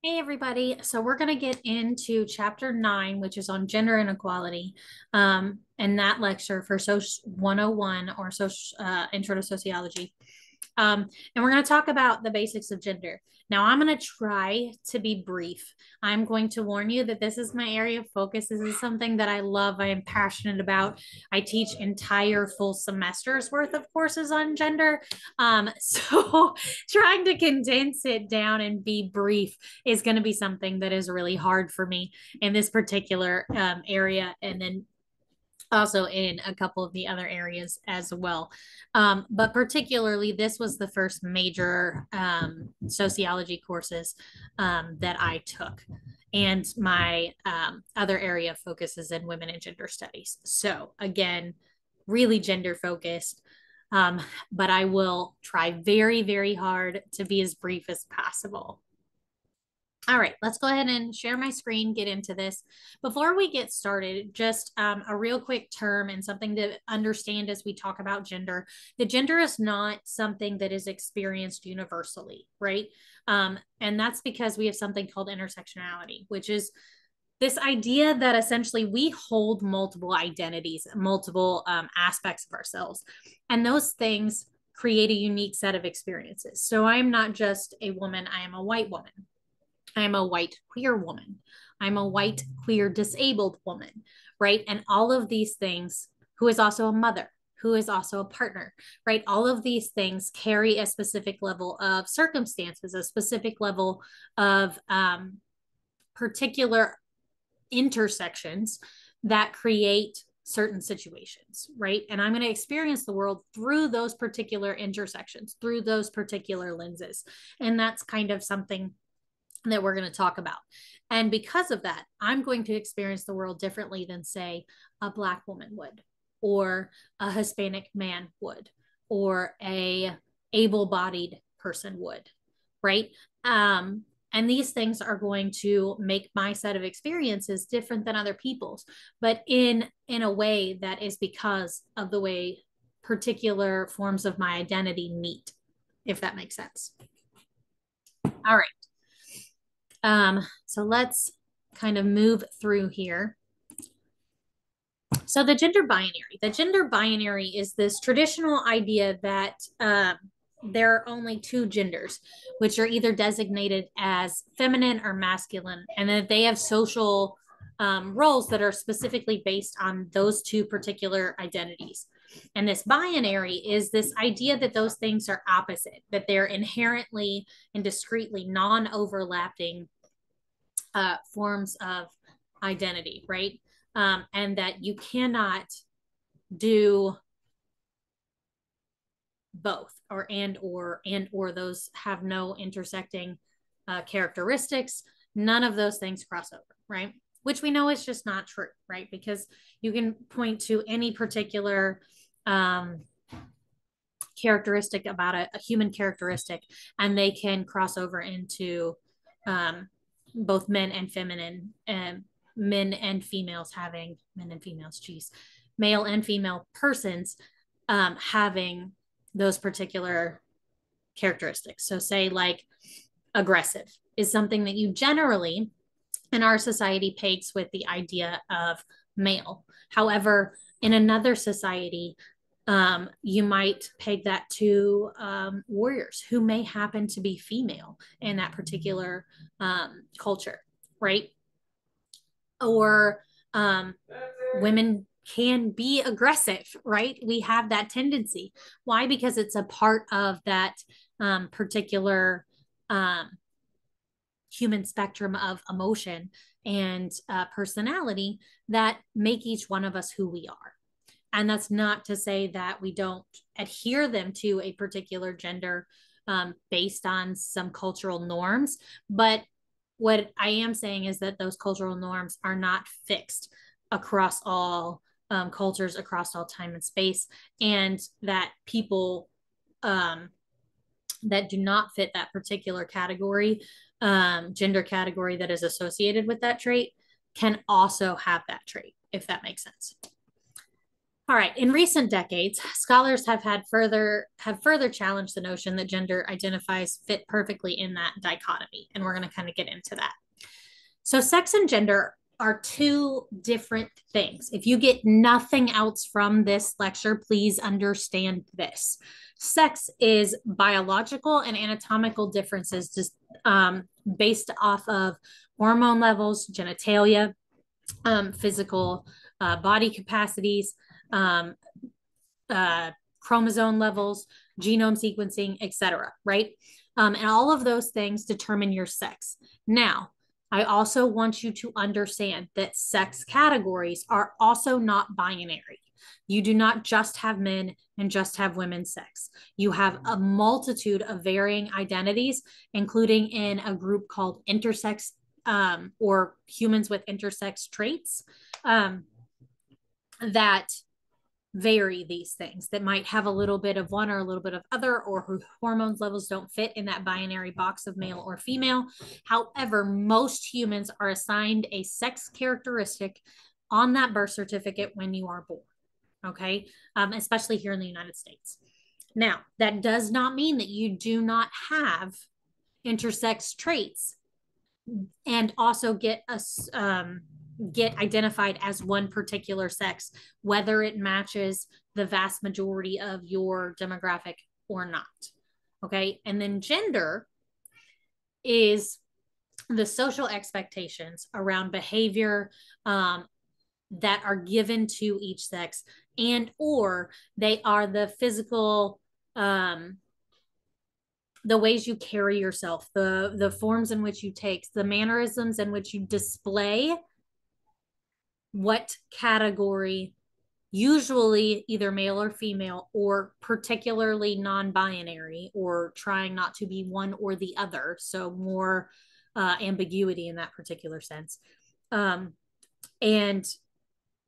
Hey everybody. So we're going to get into chapter 9, which is on gender inequality. And that lecture for Social 101 or social Intro to Sociology. And we're going to talk about the basics of gender. Now, I'm going to try to be brief. I'm going to warn you that this is my area of focus. This is something that I love, I am passionate about. I teach entire full semesters worth of courses on gender. So trying to condense it down and be brief is going to be something that is really hard for me in this particular area. And then also in a couple of the other areas as well. But particularly, this was the first major sociology courses that I took. And my other area of focus is in women and gender studies. So, again, really gender focused. But I will try very, very hard to be as brief as possible. All right, let's go ahead and share my screen, get into this. Before we get started, just a real quick term and something to understand as we talk about gender. The gender is not something that is experienced universally, right? And that's because we have something called intersectionality, which is this idea that essentially we hold multiple identities, multiple aspects of ourselves, and those things create a unique set of experiences. So I'm not just a woman, I am a white woman. I'm a white queer woman. I'm a white queer disabled woman, right? And all of these things, who is also a mother, who is also a partner, right? All of these things carry a specific level of circumstances, a specific level of particular intersections that create certain situations, right? And I'm going to experience the world through those particular intersections, through those particular lenses. And that's kind of something that we're going to talk about. And because of that, I'm going to experience the world differently than, say, a Black woman would, or a Hispanic man would, or a able-bodied person would, right? And these things are going to make my set of experiences different than other people's, but in a way that is because of the way particular forms of my identity meet, if that makes sense. All right. So let's kind of move through here. So the gender binary is this traditional idea that there are only two genders, which are either designated as feminine or masculine, and that they have social roles that are specifically based on those two particular identities. And this binary is this idea that those things are opposite, that they're inherently and discretely non overlapping forms of identity, right? And that you cannot do both, or those have no intersecting characteristics. None of those things cross over, right? Which we know is just not true, right? Because you can point to any particular characteristic about a human characteristic, and they can cross over into both men and feminine, and men and females having men and females, geez, male and female persons having those particular characteristics. So, say, like, aggressive is something that you generally in our society pegs with the idea of male. However, in another society, you might peg that to warriors who may happen to be female in that particular culture, right? Or women can be aggressive, right? We have that tendency. Why? Because it's a part of that particular human spectrum of emotion and personality that make each one of us who we are. And that's not to say that we don't adhere them to a particular gender based on some cultural norms. But what I am saying is that those cultural norms are not fixed across all cultures, across all time and space, and that people that do not fit that particular category, gender category that is associated with that trait, can also have that trait, if that makes sense. All right. In recent decades, scholars have further challenged the notion that gender identifies fit perfectly in that dichotomy, and we're going to kind of get into that. So, sex and gender are two different things. If you get nothing else from this lecture, please understand this. Sex is biological and anatomical differences just based off of hormone levels, genitalia, physical body capacities, um, chromosome levels, genome sequencing, etc. Right? And all of those things determine your sex. Now, I also want you to understand that sex categories are also not binary. You do not just have men and just have women's sex. You have a multitude of varying identities, including in a group called intersex or humans with intersex traits that vary these things, that might have a little bit of one or a little bit of other, or whose hormones levels don't fit in that binary box of male or female. However, most humans are assigned a sex characteristic on that birth certificate when you are born. Okay. Especially here in the United States. Now, that does not mean that you do not have intersex traits and also get identified as one particular sex, whether it matches the vast majority of your demographic or not. Okay. And then gender is the social expectations around behavior that are given to each sex, and or they are the physical the ways you carry yourself, the forms in which you take, the mannerisms in which you display what category, usually either male or female, or particularly non-binary, or trying not to be one or the other. So more ambiguity in that particular sense. And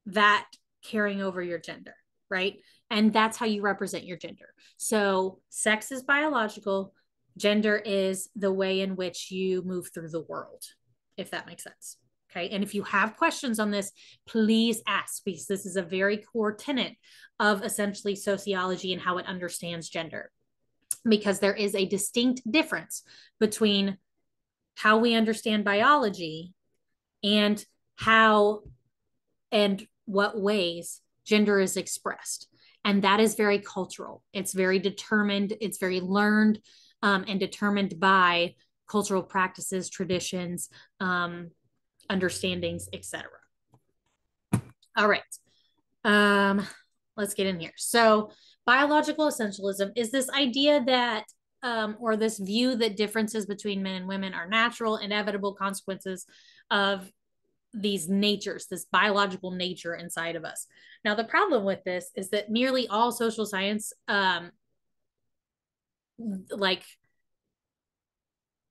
that carrying over your gender, right? And that's how you represent your gender. So sex is biological, gender is the way in which you move through the world, if that makes sense. Okay. And if you have questions on this, please ask, because this is a very core tenet of essentially sociology and how it understands gender. Because there is a distinct difference between how we understand biology and how and what ways gender is expressed. And that is very cultural. It's very determined, it's very learned and determined by cultural practices, traditions, understandings, etc. All right. Let's get in here. So biological essentialism is this idea that or this view that differences between men and women are natural, inevitable consequences of these natures, this biological nature inside of us. Now, the problem with this is that nearly all social science, like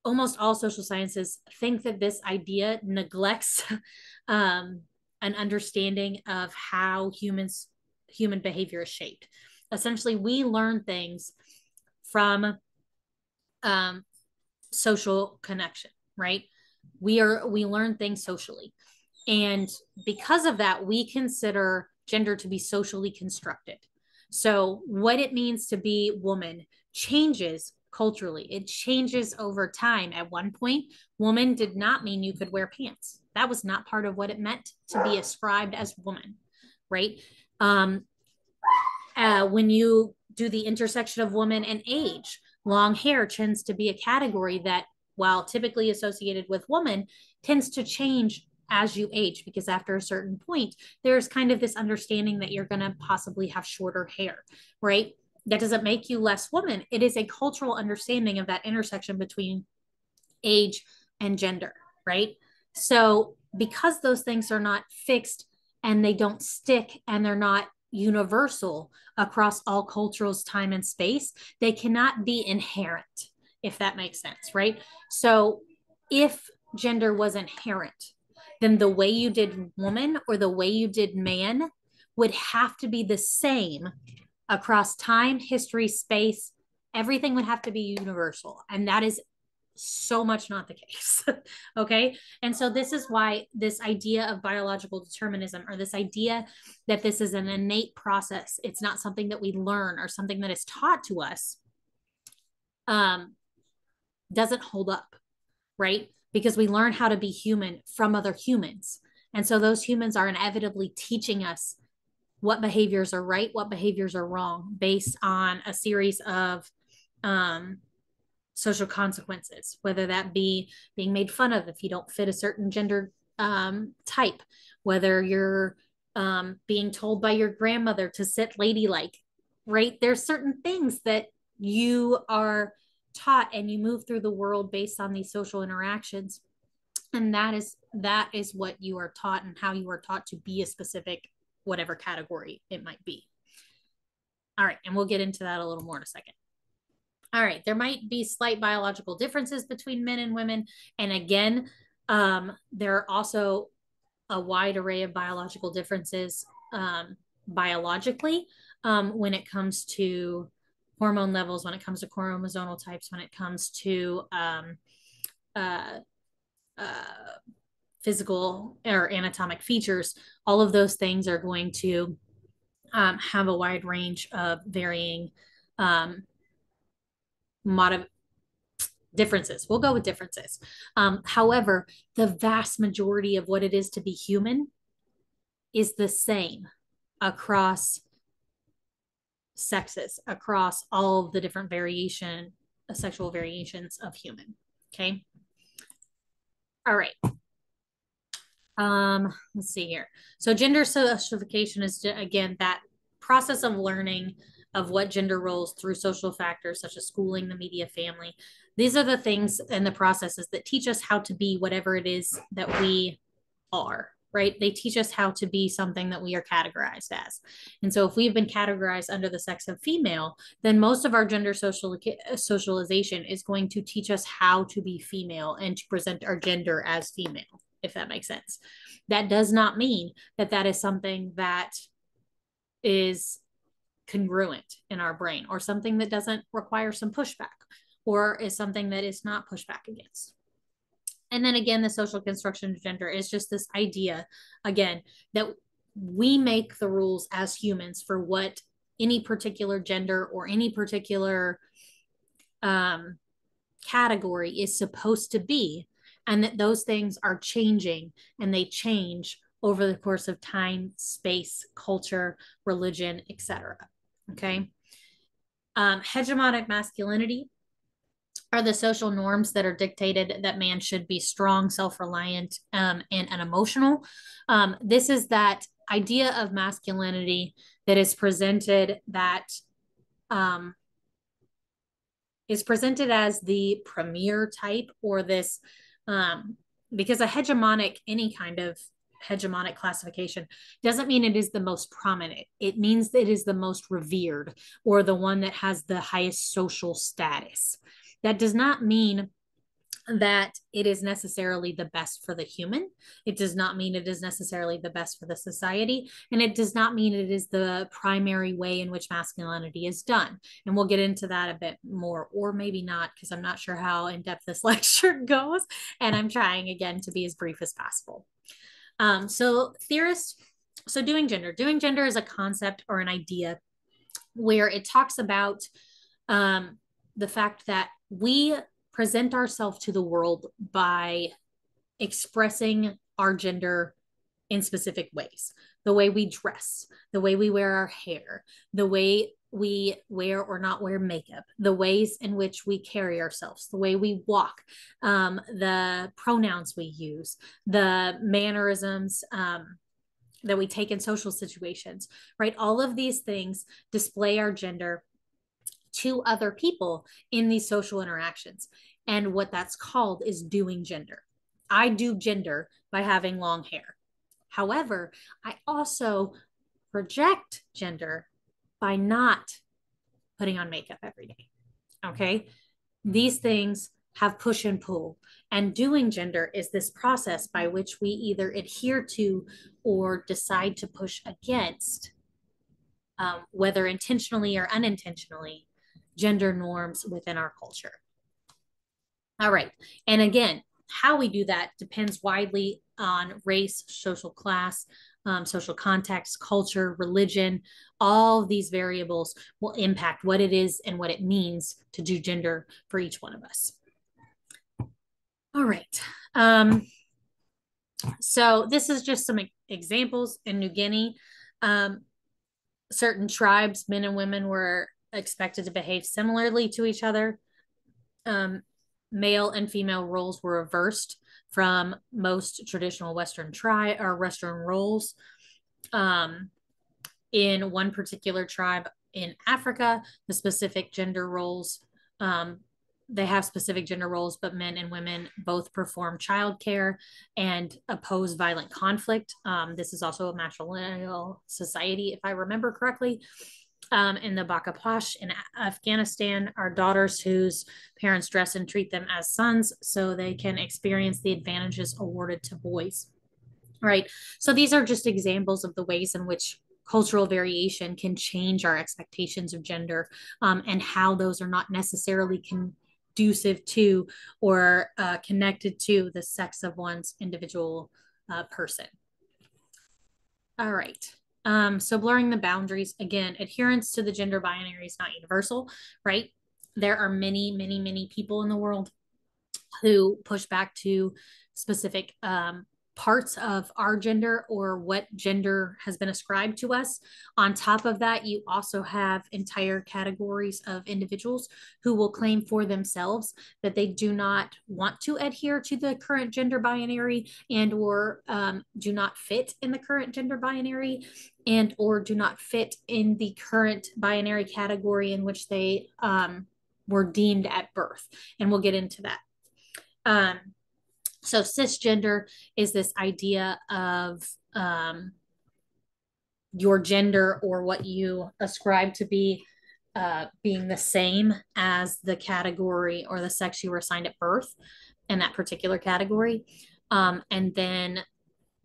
almost all social sciences, think that this idea neglects an understanding of how human behavior is shaped. Essentially, we learn things from social connection, right? We learn things socially. And because of that, we consider gender to be socially constructed. So what it means to be woman changes culturally. It changes over time. At one point, woman did not mean you could wear pants. That was not part of what it meant to be ascribed as woman, right? When you do the intersection of woman and age, long hair tends to be a category that, while typically associated with woman, tends to change as you age, because after a certain point, there's kind of this understanding that you're going to possibly have shorter hair, right? That doesn't make you less woman. It is a cultural understanding of that intersection between age and gender, right? So because those things are not fixed and they don't stick and they're not universal across all cultures, time and space, they cannot be inherent, if that makes sense, right? So if gender was inherent, then the way you did woman or the way you did man would have to be the same across time, history, space. Everything would have to be universal. And that is so much not the case. Okay. And so this is why this idea of biological determinism, or this idea that this is an innate process, it's not something that we learn or something that is taught to us, doesn't hold up, right? Because we learn how to be human from other humans. And so those humans are inevitably teaching us what behaviors are right, what behaviors are wrong, based on a series of social consequences, whether that be being made fun of if you don't fit a certain gender type, whether you're being told by your grandmother to sit ladylike, right? There's certain things that you are taught, and you move through the world based on these social interactions. And that is what you are taught, and how you are taught to be a specific whatever category it might be. All right, and we'll get into that a little more in a second. All right, there might be slight biological differences between men and women. And again, there are also a wide array of biological differences biologically, when it comes to hormone levels, when it comes to chromosomal types, when it comes to uh, physical or anatomic features. All of those things are going to have a wide range of varying differences. We'll go with differences. However, the vast majority of what it is to be human is the same across sexes, across all of the different sexual variations of human. Okay. All right. Let's see here. So gender socialization is, again, that process of learning of what gender roles through social factors such as schooling, the media, family. These are the things and the processes that teach us how to be whatever it is that we are, right? They teach us how to be something that we are categorized as. And so if we've been categorized under the sex of female, then most of our gender socialization is going to teach us how to be female and to present our gender as female, if that makes sense. That does not mean that that is something that is congruent in our brain, or something that doesn't require some pushback, or is something that is not pushed back against. And then again, the social construction of gender is just this idea, again, that we make the rules as humans for what any particular gender or any particular category is supposed to be, and that those things are changing, and they change over the course of time, space, culture, religion, etc. Okay. Hegemonic masculinity are the social norms that are dictated that man should be strong, self-reliant, and unemotional. This is that idea of masculinity that is presented as the premier type, or this, because any kind of hegemonic classification doesn't mean it is the most prominent. It means that it is the most revered, or the one that has the highest social status. That does not mean that it is necessarily the best for the human. It does not mean it is necessarily the best for the society. And it does not mean it is the primary way in which masculinity is done. And we'll get into that a bit more, or maybe not, because I'm not sure how in depth this lecture goes. And I'm trying again to be as brief as possible. So doing gender is a concept or an idea where it talks about the fact that we present ourselves to the world by expressing our gender in specific ways. The way we dress, the way we wear our hair, the way we wear or not wear makeup, the ways in which we carry ourselves, the way we walk, the pronouns we use, the mannerisms that we take in social situations, right? All of these things display our gender to other people in these social interactions. And what that's called is doing gender. I do gender by having long hair. However, I also project gender by not putting on makeup every day. Okay. These things have push and pull. And doing gender is this process by which we either adhere to or decide to push against, whether intentionally or unintentionally, gender norms within our culture. All right. And again, how we do that depends widely on race, social class, social context, culture, religion. All of these variables will impact what it is and what it means to do gender for each one of us. All right. So this is just some examples in New Guinea. Certain tribes, men and women, were expected to behave similarly to each other. Male and female roles were reversed from most traditional Western roles. In one particular tribe in Africa, the specific gender roles, they have specific gender roles, but men and women both perform childcare and oppose violent conflict. This is also a matrilineal society, if I remember correctly. In the Bakapash in Afghanistan are daughters whose parents dress and treat them as sons so they can experience the advantages awarded to boys. Right. So these are just examples of the ways in which cultural variation can change our expectations of gender, and how those are not necessarily conducive to or connected to the sex of one's individual person. All right. So blurring the boundaries, again, adherence to the gender binary is not universal, right? There are many, many, many people in the world who push back to specific parts of our gender or what gender has been ascribed to us. On top of that, you also have entire categories of individuals who will claim for themselves that they do not want to adhere to the current gender binary and or do not fit in the current gender binary and or do not fit in the current binary category in which they were deemed at birth. And we'll get into that. So cisgender is this idea of your gender or what you ascribe to be being the same as the category or the sex you were assigned at birth in that particular category. And then,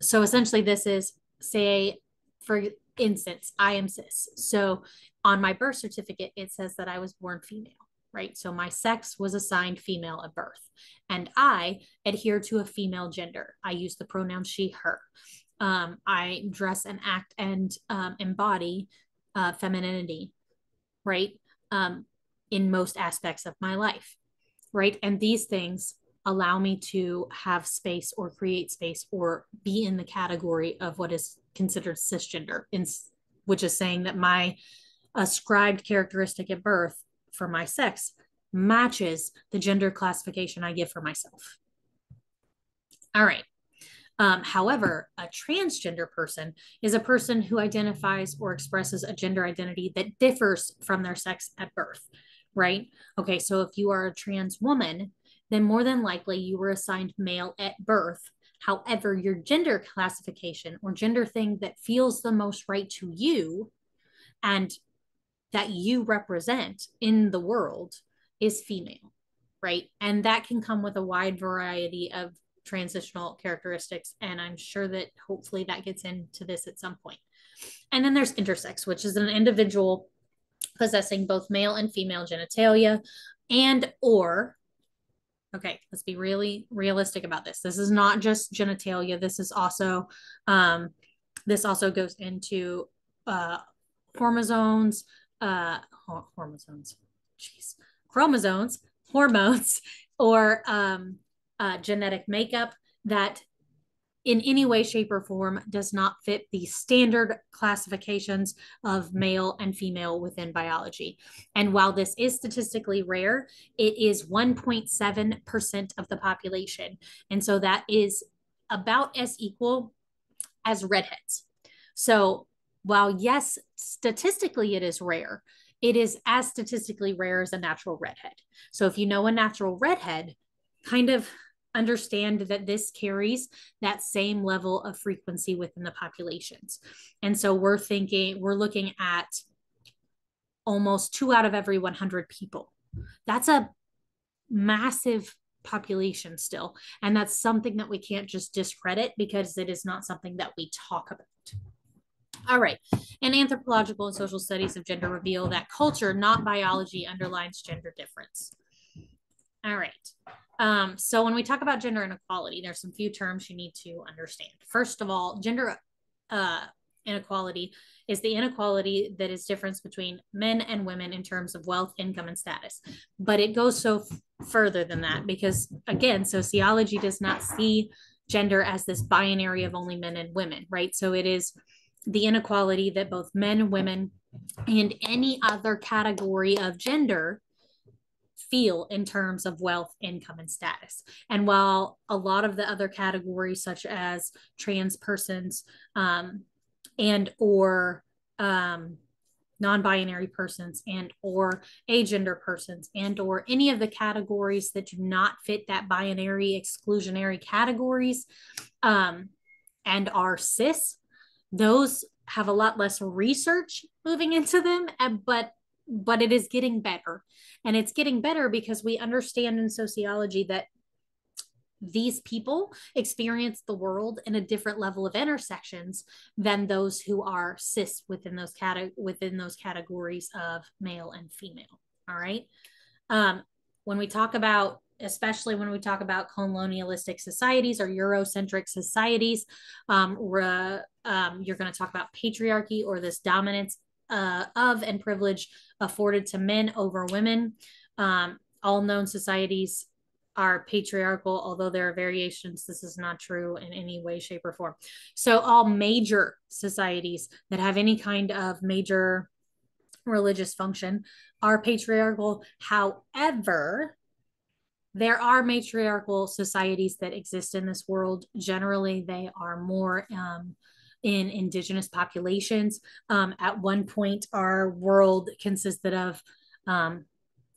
so essentially this is, say, for instance, I am cis. So on my birth certificate, it says that I was born female. Right. So my sex was assigned female at birth, and I adhere to a female gender. I use the pronoun she, her. I dress and act and embody femininity, right? In most aspects of my life, right? And these things allow me to have space or create space or be in the category of what is considered cisgender, which is saying that my ascribed characteristic at birth for my sex matches the gender classification I give for myself. All right. However, a transgender person is a person who identifies or expresses a gender identity that differs from their sex at birth, right? Okay, so if you are a trans woman, then more than likely you were assigned male at birth. However, your gender classification or gender thing that feels the most right to you and that you represent in the world is female, right? And that can come with a wide variety of transitional characteristics. And I'm sure that hopefully that gets into this at some point. And then there's intersex, which is an individual possessing both male and female genitalia and or okay, let's be really realistic about this. This is not just genitalia. This also goes into chromosomes, hormones, or genetic makeup that in any way, shape, or form does not fit the standard classifications of male and female within biology. And while this is statistically rare, it is 1.7% of the population. And so that is about as equal as redheads. So while yes, statistically it is rare, it is as statistically rare as a natural redhead. So if you know a natural redhead, kind of understand that this carries that same level of frequency within the populations. And so we're looking at almost 2 out of every 100 people. That's a massive population still. And that's something that we can't just discredit because it is not something that we talk about. All right. And anthropological and social studies of gender reveal that culture, not biology, underlines gender difference. All right. So when we talk about gender inequality, there's some few terms you need to understand. First of all, gender inequality is the inequality that is difference between men and women in terms of wealth, income, and status. But it goes so further than that because, again, sociology does not see gender as this binary of only men and women, right? So it is the inequality that both men, women, and any other category of gender feel in terms of wealth, income, and status. And while a lot of the other categories, such as trans persons and or non-binary persons and or agender persons and or any of the categories that do not fit that binary exclusionary categories and are cis, those have a lot less research moving into them, but it is getting better. And it's getting better because we understand in sociology that these people experience the world in a different level of intersections than those who are cis within those categories of male and female. All right. When we talk about, especially when we talk about colonialistic societies or Eurocentric societies, you're going to talk about patriarchy or this dominance of and privilege afforded to men over women. All known societies are patriarchal, although there are variations. This is not true in any way, shape, or form. So all major societies that have any kind of major religious function are patriarchal. However, there are matriarchal societies that exist in this world. Generally, they are more in indigenous populations. At one point, our world consisted of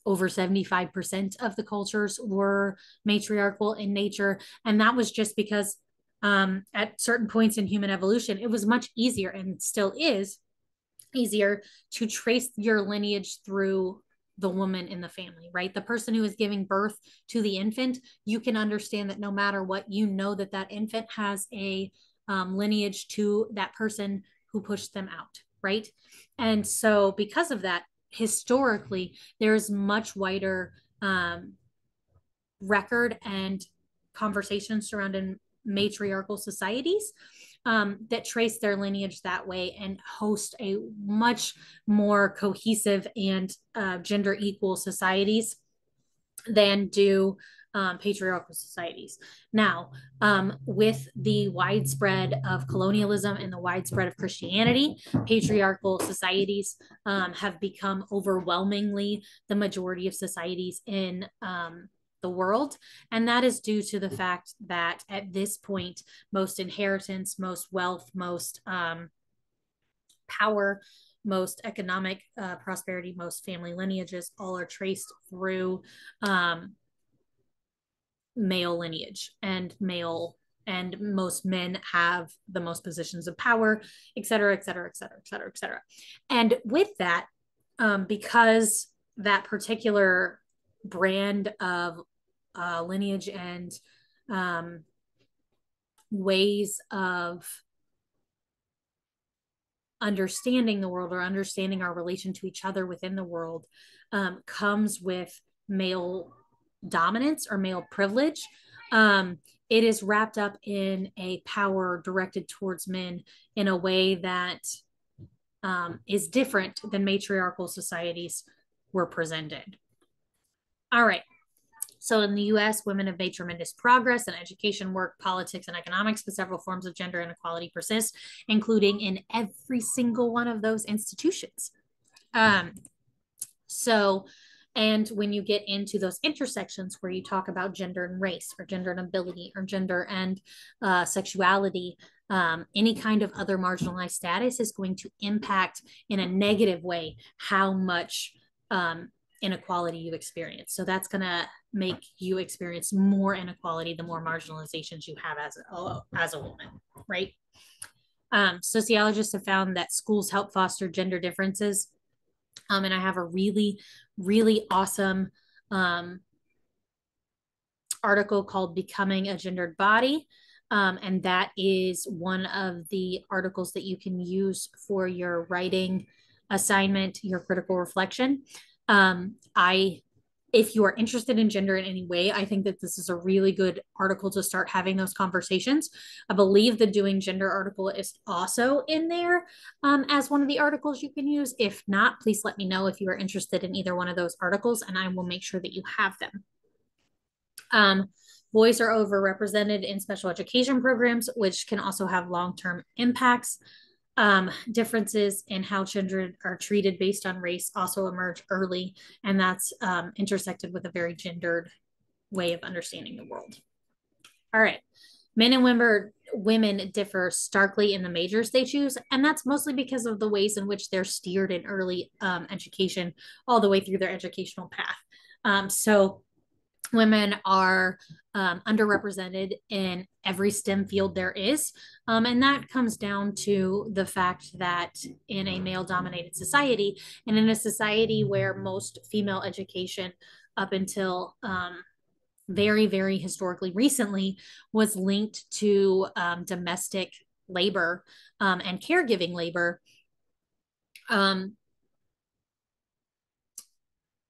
over 75% of the cultures were matriarchal in nature. And that was just because at certain points in human evolution, it was much easier and still is easier to trace your lineage through the woman in the family, right? The person who is giving birth to the infant, you can understand that no matter what, you know that that infant has a lineage to that person who pushed them out, right? And so because of that, historically, there's much wider record and conversation surrounding matriarchal societies that trace their lineage that way and host a much more cohesive and gender equal societies than do patriarchal societies. Now, with the widespread of colonialism and the widespread of Christianity, patriarchal societies have become overwhelmingly the majority of societies in the world. And that is due to the fact that at this point, most inheritance, most wealth, most power, most economic prosperity, most family lineages all are traced through male lineage and most men have the most positions of power, et cetera, et cetera, et cetera, et cetera, et cetera. And with that, because that particular brand of lineage and ways of understanding the world or understanding our relation to each other within the world comes with male dominance or male privilege. It is wrapped up in a power directed towards men in a way that is different than matriarchal societies were presented. All right. So in the US, women have made tremendous progress in education, work, politics, and economics, but several forms of gender inequality persist, including in every single one of those institutions. And when you get into those intersections where you talk about gender and race or gender and ability or gender and sexuality, any kind of other marginalized status is going to impact in a negative way how much inequality you experience. So that's going to make you experience more inequality the more marginalizations you have as a woman, right? Sociologists have found that schools help foster gender differences. And I have a really, really awesome article called Becoming a Gendered Body. And that is one of the articles that you can use for your writing assignment, your critical reflection. if you are interested in gender in any way, I think that this is a really good article to start having those conversations. I believe the Doing Gender article is also in there as one of the articles you can use. If not, please let me know if you are interested in either one of those articles, and I will make sure that you have them. Boys are overrepresented in special education programs, which can also have long-term impacts. Differences in how children are treated based on race also emerge early, and that's intersected with a very gendered way of understanding the world. All right. Men and women differ starkly in the majors they choose, and that's mostly because of the ways in which they're steered in early education all the way through their educational path. So women are underrepresented in every STEM field there is. And that comes down to the fact that in a male dominated society, and in a society where most female education up until very, very historically recently was linked to domestic labor and caregiving labor,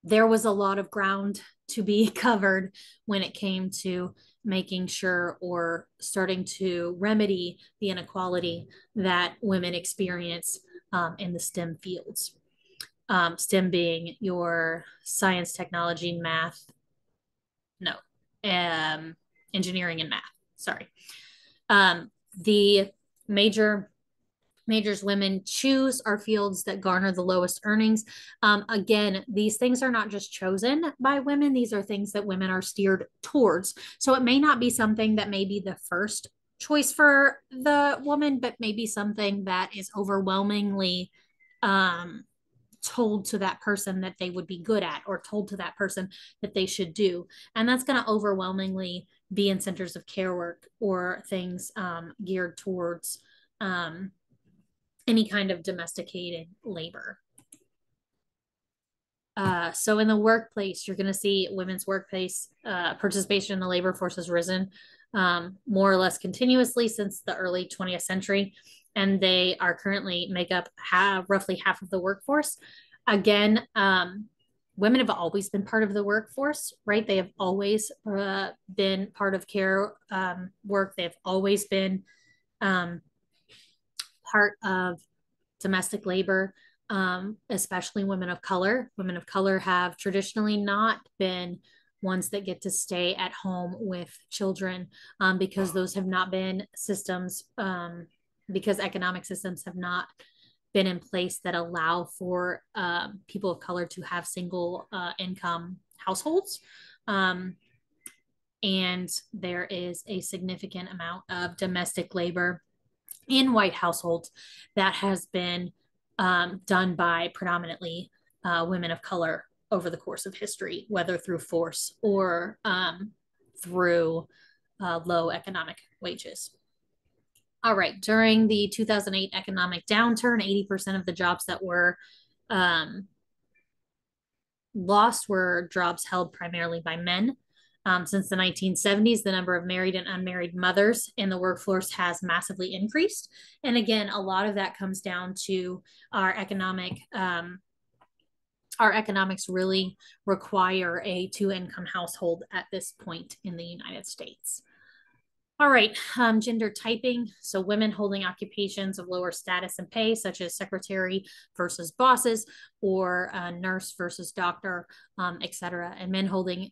there was a lot of ground to be covered when it came to making sure or starting to remedy the inequality that women experience in the STEM fields. STEM being your science, technology, math, no, engineering and math, sorry. The majors women choose are fields that garner the lowest earnings. Again, these things are not just chosen by women, these are things that women are steered towards. So it may not be something that may be the first choice for the woman, but maybe something that is overwhelmingly told to that person that they would be good at, or told to that person that they should do. And that's going to overwhelmingly be in centers of care work or things geared towards any kind of domesticated labor. So in the workplace, you're going to see women's workplace participation in the labor force has risen more or less continuously since the early 20th century, and they are currently make up roughly half of the workforce. Again, women have always been part of the workforce, right? They have always been part of care work. They've always been part of domestic labor, especially women of color. Women of color have traditionally not been ones that get to stay at home with children because those have not been systems, because economic systems have not been in place that allow for people of color to have single income households. And there is a significant amount of domestic labor in white households that has been done by predominantly women of color over the course of history, whether through force or through low economic wages. All right, during the 2008 economic downturn, 80% of the jobs that were lost were jobs held primarily by men. Since the 1970s, the number of married and unmarried mothers in the workforce has massively increased. And again, a lot of that comes down to our economics really require a two-income household at this point in the United States. All right, gender typing. So women holding occupations of lower status and pay, such as secretary versus bosses, or nurse versus doctor, et cetera. And men holding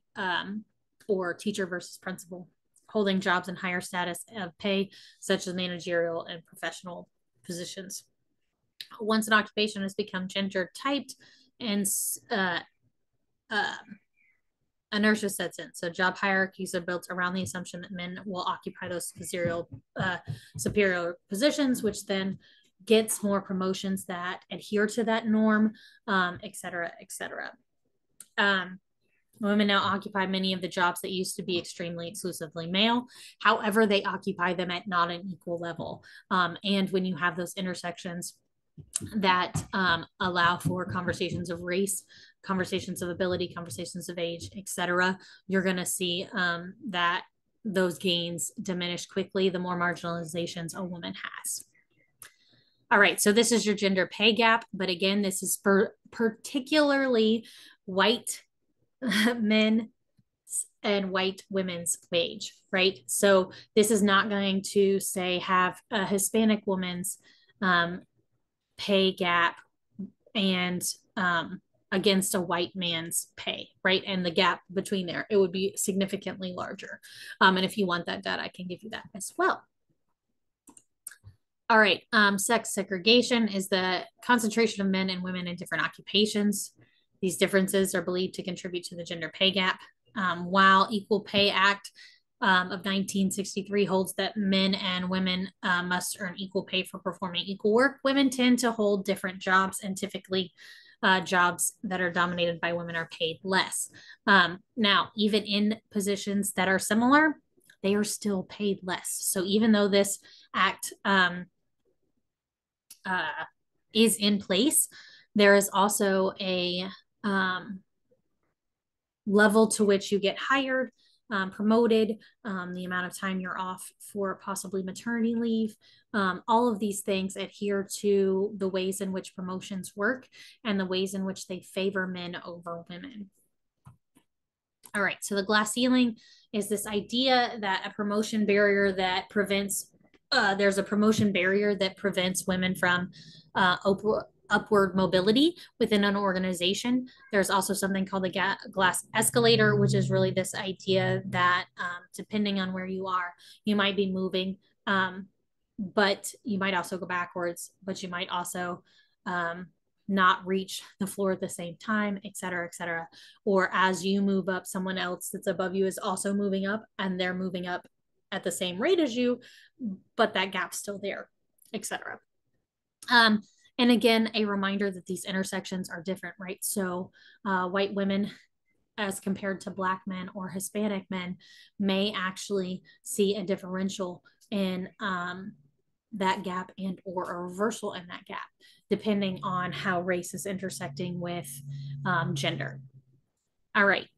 or teacher versus principal, holding jobs in higher status of pay, such as managerial and professional positions. Once an occupation has become gender typed, and inertia sets in. So job hierarchies are built around the assumption that men will occupy those superior positions, which then gets more promotions that adhere to that norm, et cetera, et cetera. Women now occupy many of the jobs that used to be extremely exclusively male. However, they occupy them at not an equal level. And when you have those intersections that allow for conversations of race, conversations of ability, conversations of age, et cetera, you're going to see that those gains diminish quickly the more marginalizations a woman has. All right, so this is your gender pay gap. But again, this is for particularly white men and white women's wage, right? So this is not going to say have a Hispanic woman's pay gap and against a white man's pay, right? And the gap between there, it would be significantly larger. And if you want that data, I can give you that as well. All right, sex segregation is the concentration of men and women in different occupations. These differences are believed to contribute to the gender pay gap. While Equal Pay Act of 1963 holds that men and women must earn equal pay for performing equal work, women tend to hold different jobs, and typically jobs that are dominated by women are paid less. Now, even in positions that are similar, they are still paid less. So even though this act is in place, there is also a level to which you get hired, promoted, the amount of time you're off for possibly maternity leave. All of these things adhere to the ways in which promotions work and the ways in which they favor men over women. All right, so the glass ceiling is this idea that a promotion barrier that prevents, there's a promotion barrier that prevents women from upward mobility within an organization. There's also something called the glass escalator, which is really this idea that depending on where you are, you might be moving, but you might also go backwards, but you might also not reach the floor at the same time, et cetera, et cetera. Or as you move up, someone else that's above you is also moving up and they're moving up at the same rate as you, but that gap's still there, et cetera. And again, a reminder that these intersections are different, right? So white women as compared to Black men or Hispanic men may actually see a differential in that gap and or a reversal in that gap, depending on how race is intersecting with gender. All right.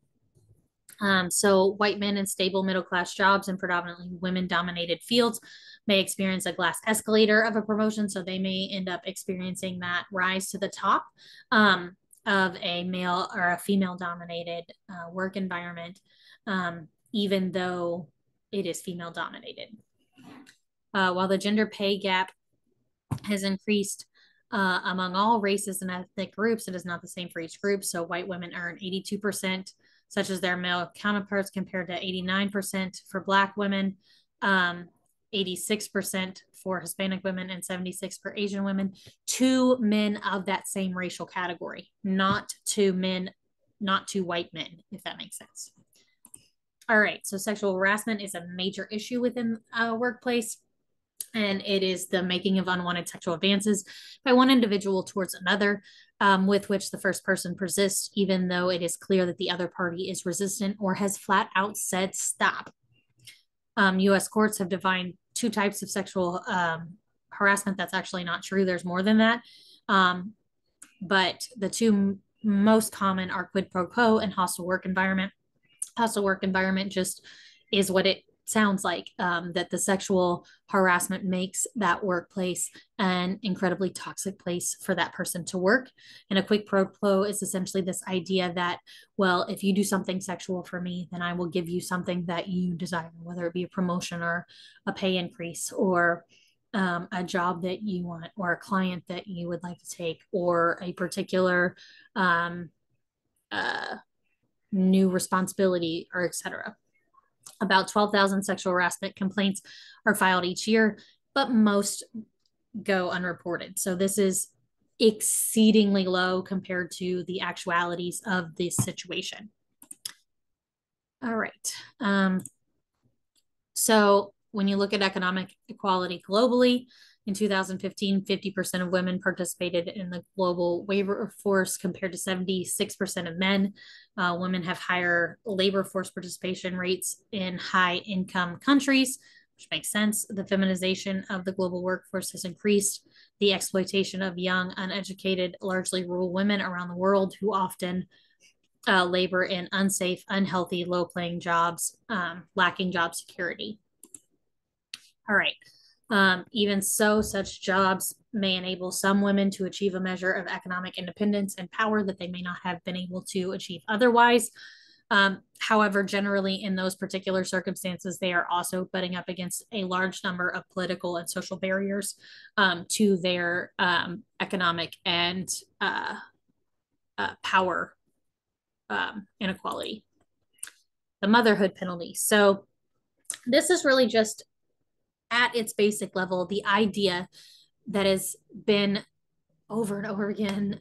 So white men in stable middle-class jobs and predominantly women-dominated fields may experience a glass escalator of a promotion. So they may end up experiencing that rise to the top of a male or a female-dominated work environment, even though it is female-dominated. While the gender pay gap has increased among all races and ethnic groups, it is not the same for each group. So white women earn 82%, such as their male counterparts, compared to 89% for Black women, 86% for Hispanic women, and 76% for Asian women. To men of that same racial category, not to men, not to white men, if that makes sense. All right, so sexual harassment is a major issue within a workplace, and it is the making of unwanted sexual advances by one individual towards another, with which the first person persists, even though it is clear that the other party is resistant or has flat out said stop. U.S. courts have defined two types of sexual harassment. That's actually not true. There's more than that. But the two most common are quid pro quo and hostile work environment. Hostile work environment just is what it sounds like, that the sexual harassment makes that workplace an incredibly toxic place for that person to work. And a quid pro quo is essentially this idea that, well, if you do something sexual for me, then I will give you something that you desire, whether it be a promotion or a pay increase or a job that you want or a client that you would like to take or a particular new responsibility or etc. About 12,000 sexual harassment complaints are filed each year, but most go unreported. So this is exceedingly low compared to the actualities of this situation. All right. So when you look at economic equality globally, in 2015, 50% of women participated in the global labor force compared to 76% of men. Women have higher labor force participation rates in high income countries, which makes sense. The feminization of the global workforce has increased the exploitation of young, uneducated, largely rural women around the world who often labor in unsafe, unhealthy, low-paying jobs, lacking job security. All right. Even so, such jobs may enable some women to achieve a measure of economic independence and power that they may not have been able to achieve otherwise. However, generally in those particular circumstances, they are also butting up against a large number of political and social barriers to their economic and power inequality. The motherhood penalty. So this is really just at its basic level, the idea that has been over and over again,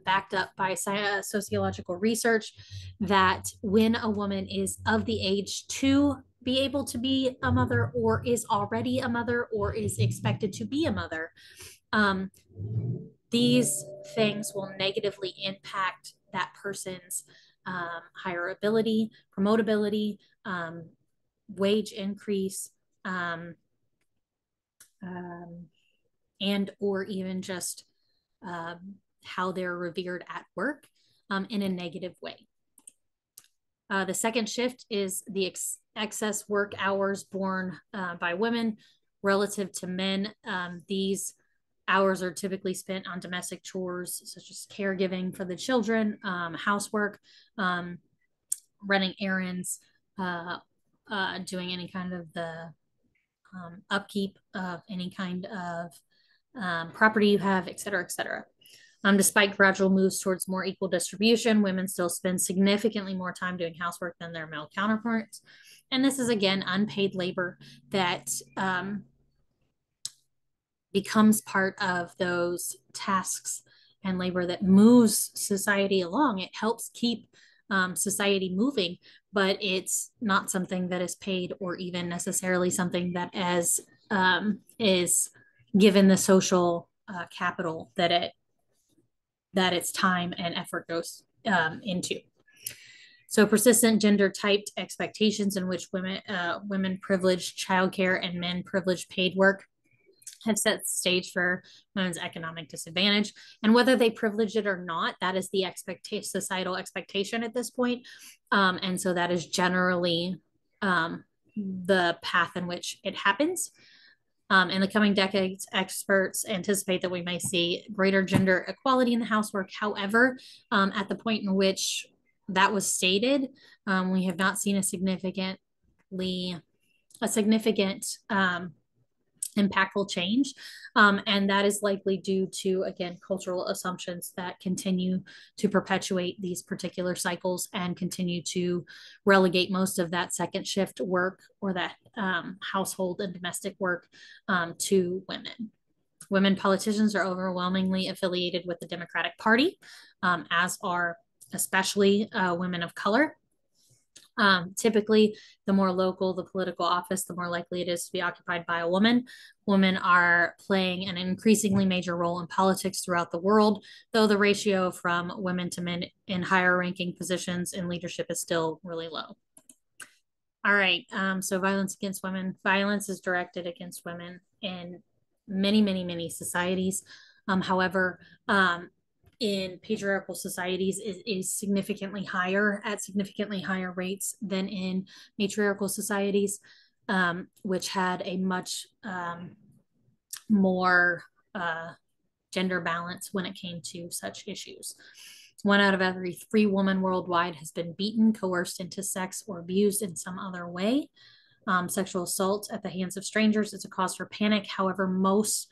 backed up by sociological research, that when a woman is of the age to be able to be a mother, or is already a mother, or is expected to be a mother, these things will negatively impact that person's hireability, promotability, wage increase, and or even just how they're revered at work in a negative way. The second shift is the excess work hours borne by women relative to men. These hours are typically spent on domestic chores such as caregiving for the children, housework, running errands, doing any kind of the upkeep of any kind of property you have, et cetera, et cetera. Despite gradual moves towards more equal distribution, women still spend significantly more time doing housework than their male counterparts. And this is, again, unpaid labor that becomes part of those tasks and labor that moves society along. It helps keep society moving, but it's not something that is paid, or even necessarily something that is given the social capital that its time and effort goes into. So persistent gender typed expectations in which women privilege childcare and men privilege paid work have set the stage for women's economic disadvantage. And whether they privilege it or not, that is the societal expectation at this point. And so that is generally the path in which it happens. In the coming decades, experts anticipate that we may see greater gender equality in the housework. However, at the point in which that was stated, we have not seen a significant impactful change. And that is likely due to, again, cultural assumptions that continue to perpetuate these particular cycles and continue to relegate most of that second shift work, or that household and domestic work, to women. Women politicians are overwhelmingly affiliated with the Democratic Party, as are especially women of color. Typically, the more local the political office, the more likely it is to be occupied by a woman. Women are playing an increasingly major role in politics throughout the world, though the ratio from women to men in higher ranking positions in leadership is still really low. All right, so violence against women. Violence is directed against women in many, many, many societies. However, in patriarchal societies is significantly higher, at significantly higher rates than in matriarchal societies, which had a much more gender balance when it came to such issues. 1 out of every 3 women worldwide has been beaten, coerced into sex, or abused in some other way. Sexual assault at the hands of strangers is a cause for panic. However, most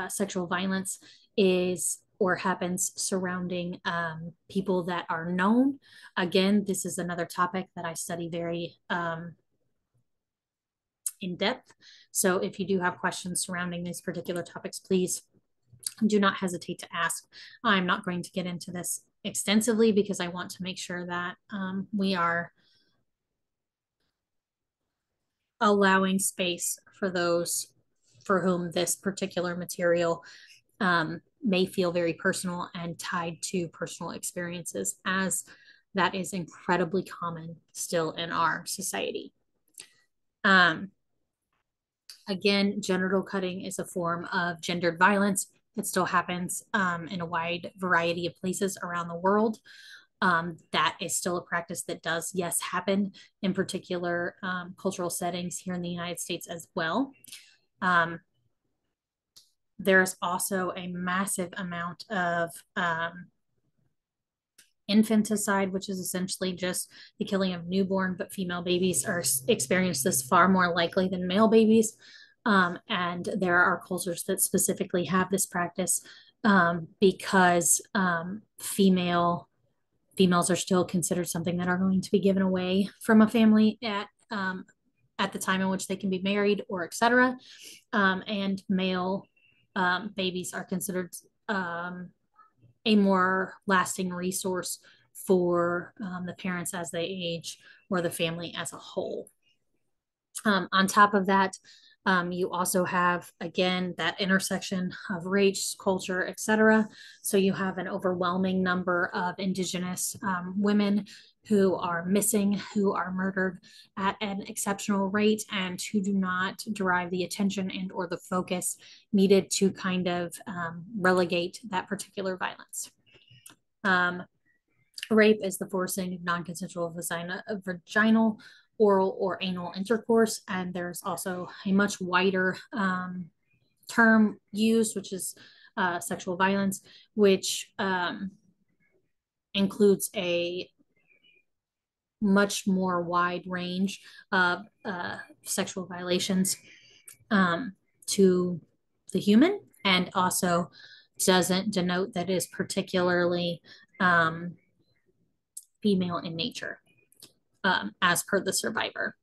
sexual violence is or happens surrounding people that are known. Again, this is another topic that I study very in depth. So if you do have questions surrounding these particular topics, please do not hesitate to ask. I'm not going to get into this extensively because I want to make sure that we are allowing space for those for whom this particular material may feel very personal and tied to personal experiences, as that is incredibly common still in our society. Again, genital cutting is a form of gendered violence. It still happens in a wide variety of places around the world. That is still a practice that does, yes, happen in particular cultural settings here in the United States as well. There's also a massive amount of infanticide, which is essentially just the killing of newborn, but female babies are experience this far more likely than male babies. And there are cultures that specifically have this practice because females are still considered something that are going to be given away from a family at the time in which they can be married or etc. And male babies are considered a more lasting resource for the parents as they age or the family as a whole. On top of that, you also have, again, that intersection of race, culture, etc. So you have an overwhelming number of Indigenous women who are missing, who are murdered at an exceptional rate, and who do not derive the attention and or the focus needed to kind of relegate that particular violence. Rape is the forcing of non-consensual vaginal, oral, or anal intercourse, and there's also a much wider term used, which is sexual violence, which includes a much more wide range of sexual violations to the human, and also doesn't denote that it is particularly female in nature, as per the survivor.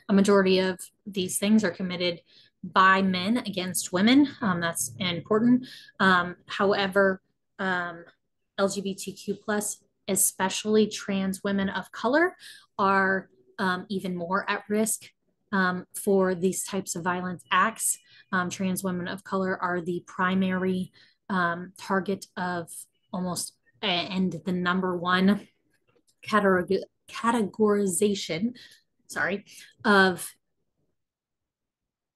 A majority of these things are committed by men against women. That's important. However, LGBTQ plus, especially trans women of color, are even more at risk for these types of violent acts. Trans women of color are the primary target of almost, and the number one categorization, of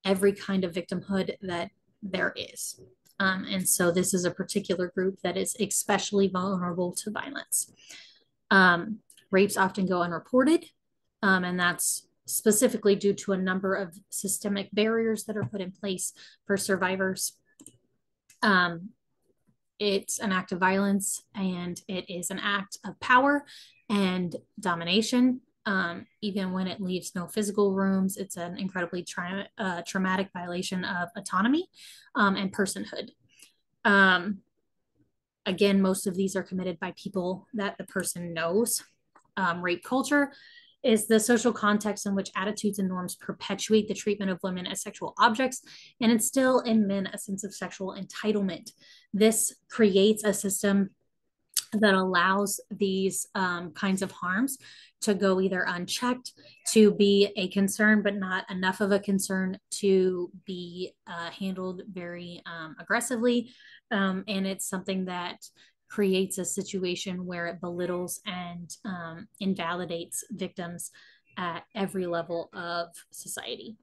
every kind of victimhood that there is. And so this is a particular group that is especially vulnerable to violence. Rapes often go unreported, and that's specifically due to a number of systemic barriers that are put in place for survivors. It's an act of violence, and it is an act of power and domination. Even when it leaves no physical rooms, it's an incredibly traumatic violation of autonomy and personhood. Again, most of these are committed by people that the person knows. Rape culture is the social context in which attitudes and norms perpetuate the treatment of women as sexual objects and instill in men a sense of sexual entitlement. This creates a system that allows these kinds of harms to go either unchecked, to be a concern, but not enough of a concern to be handled very aggressively. And it's something that creates a situation where it belittles and invalidates victims at every level of society.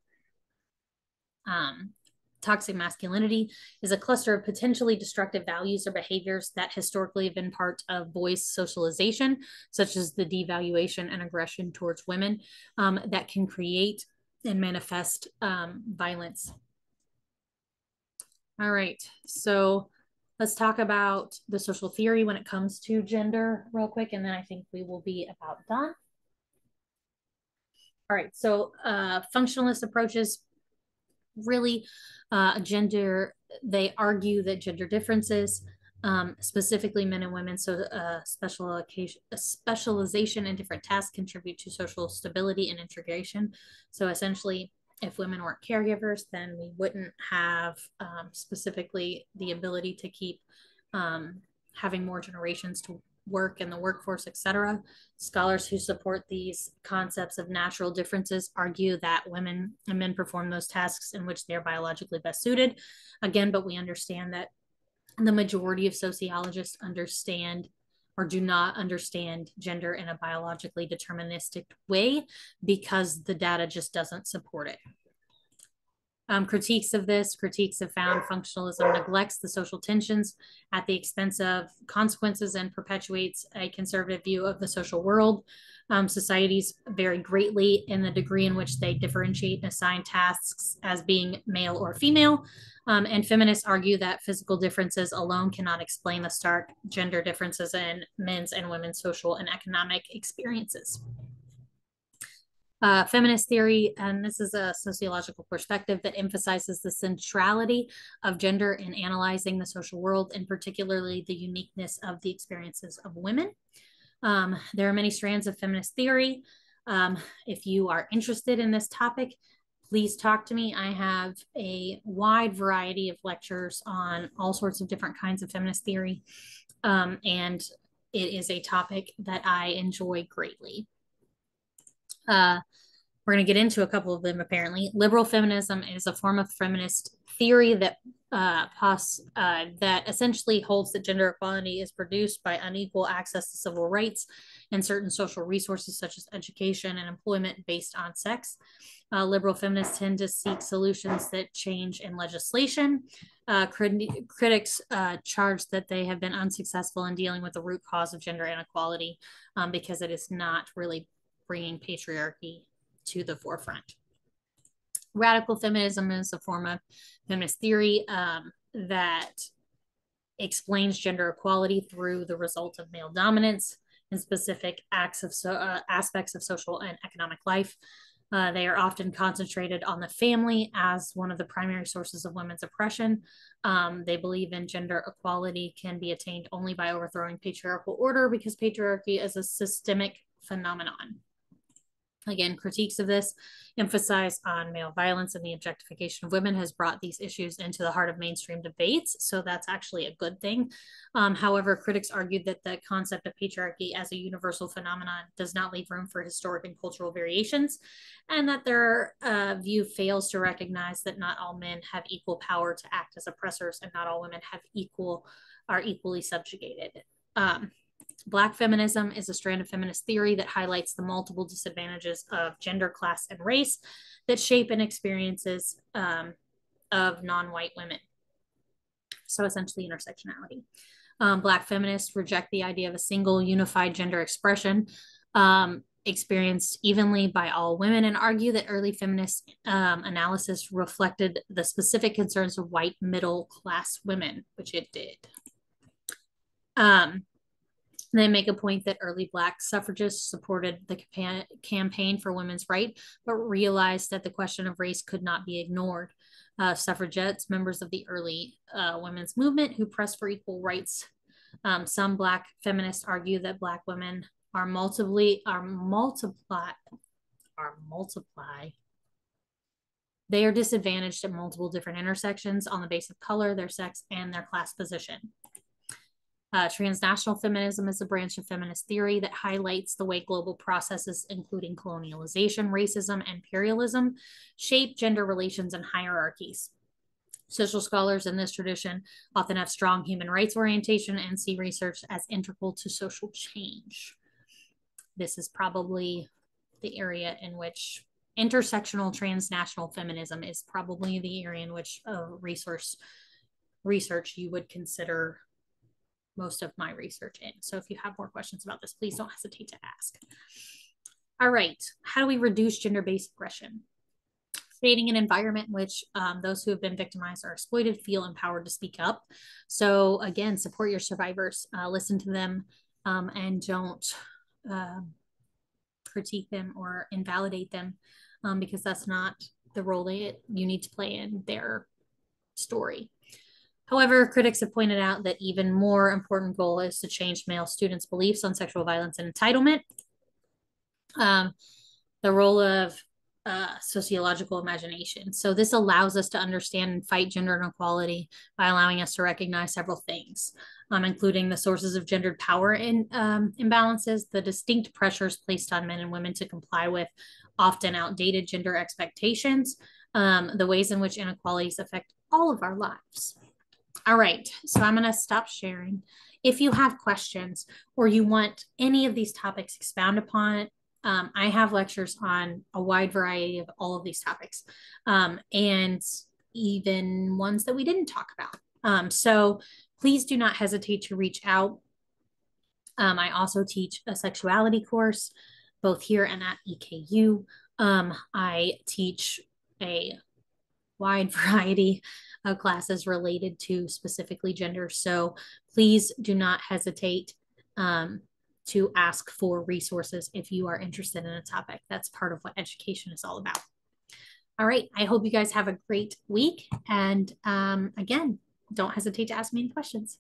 Toxic masculinity is a cluster of potentially destructive values or behaviors that historically have been part of boys' socialization, such as the devaluation and aggression towards women, that can create and manifest violence. All right, so let's talk about the social theory when it comes to gender real quick, and then I think we will be about done. All right, so functionalist approaches really gender, they argue that gender differences, specifically men and women, so specialization in different tasks contribute to social stability and integration. So essentially, if women weren't caregivers, then we wouldn't have specifically the ability to keep having more generations to work in the workforce, etc. Scholars who support these concepts of natural differences argue that women and men perform those tasks in which they are biologically best suited. Again, but we understand that the majority of sociologists understand or do not understand gender in a biologically deterministic way because the data just doesn't support it. Critiques of this, critiques have found functionalism neglects the social tensions at the expense of consequences and perpetuates a conservative view of the social world. Societies vary greatly in the degree in which they differentiate and assign tasks as being male or female. And feminists argue that physical differences alone cannot explain the stark gender differences in men's and women's social and economic experiences. Feminist theory, and this is a sociological perspective that emphasizes the centrality of gender in analyzing the social world, and particularly the uniqueness of the experiences of women. There are many strands of feminist theory. If you are interested in this topic, please talk to me. I have a wide variety of lectures on all sorts of different kinds of feminist theory, and it is a topic that I enjoy greatly. We're going to get into a couple of them, apparently. Liberal feminism is a form of feminist theory that that essentially holds that gender equality is produced by unequal access to civil rights and certain social resources such as education and employment based on sex. Liberal feminists tend to seek solutions that change in legislation. Critics charge that they have been unsuccessful in dealing with the root cause of gender inequality because it is not really bringing patriarchy to the forefront. Radical feminism is a form of feminist theory that explains gender equality through the result of male dominance in specific aspects of social and economic life. They are often concentrated on the family as one of the primary sources of women's oppression. They believe in gender equality can be attained only by overthrowing patriarchal order because patriarchy is a systemic phenomenon. Again, critiques of this emphasize on male violence and the objectification of women has brought these issues into the heart of mainstream debates. So that's actually a good thing. However, critics argued that the concept of patriarchy as a universal phenomenon does not leave room for historic and cultural variations, and that their view fails to recognize that not all men have equal power to act as oppressors and not all women are equally subjugated. Black feminism is a strand of feminist theory that highlights the multiple disadvantages of gender, class, and race that shape and experiences of non-white women. So essentially intersectionality. Black feminists reject the idea of a single unified gender expression experienced evenly by all women and argue that early feminist analysis reflected the specific concerns of white middle class women, which it did. They make a point that early Black suffragists supported the campaign for women's rights, but realized that the question of race could not be ignored. Suffragettes, members of the early women's movement who pressed for equal rights. Some Black feminists argue that Black women are They are disadvantaged at multiple different intersections on the basis of color, their sex, and their class position. Transnational feminism is a branch of feminist theory that highlights the way global processes, including colonialization, racism, and imperialism, shape gender relations and hierarchies. Social scholars in this tradition often have strong human rights orientation and see research as integral to social change. This is probably the area in which intersectional transnational feminism is probably the area in which research you would consider most of my research in. So if you have more questions about this, please don't hesitate to ask. All right, how do we reduce gender-based aggression? Creating an environment in which those who have been victimized or exploited feel empowered to speak up. So again, support your survivors, listen to them, and don't critique them or invalidate them because that's not the role you need to play in their story. However, critics have pointed out that even more important goal is to change male students' beliefs on sexual violence and entitlement. The role of sociological imagination. So this allows us to understand and fight gender inequality by allowing us to recognize several things, including the sources of gendered power imbalances, the distinct pressures placed on men and women to comply with often outdated gender expectations, the ways in which inequalities affect all of our lives. All right, so I'm going to stop sharing. If you have questions or you want any of these topics expounded upon, I have lectures on a wide variety of all of these topics, and even ones that we didn't talk about. So please do not hesitate to reach out. I also teach a sexuality course, both here and at EKU. I teach a wide variety of classes related to specifically gender. So please do not hesitate to ask for resources if you are interested in a topic. That's part of what education is all about. All right. I hope you guys have a great week. And again, don't hesitate to ask me any questions.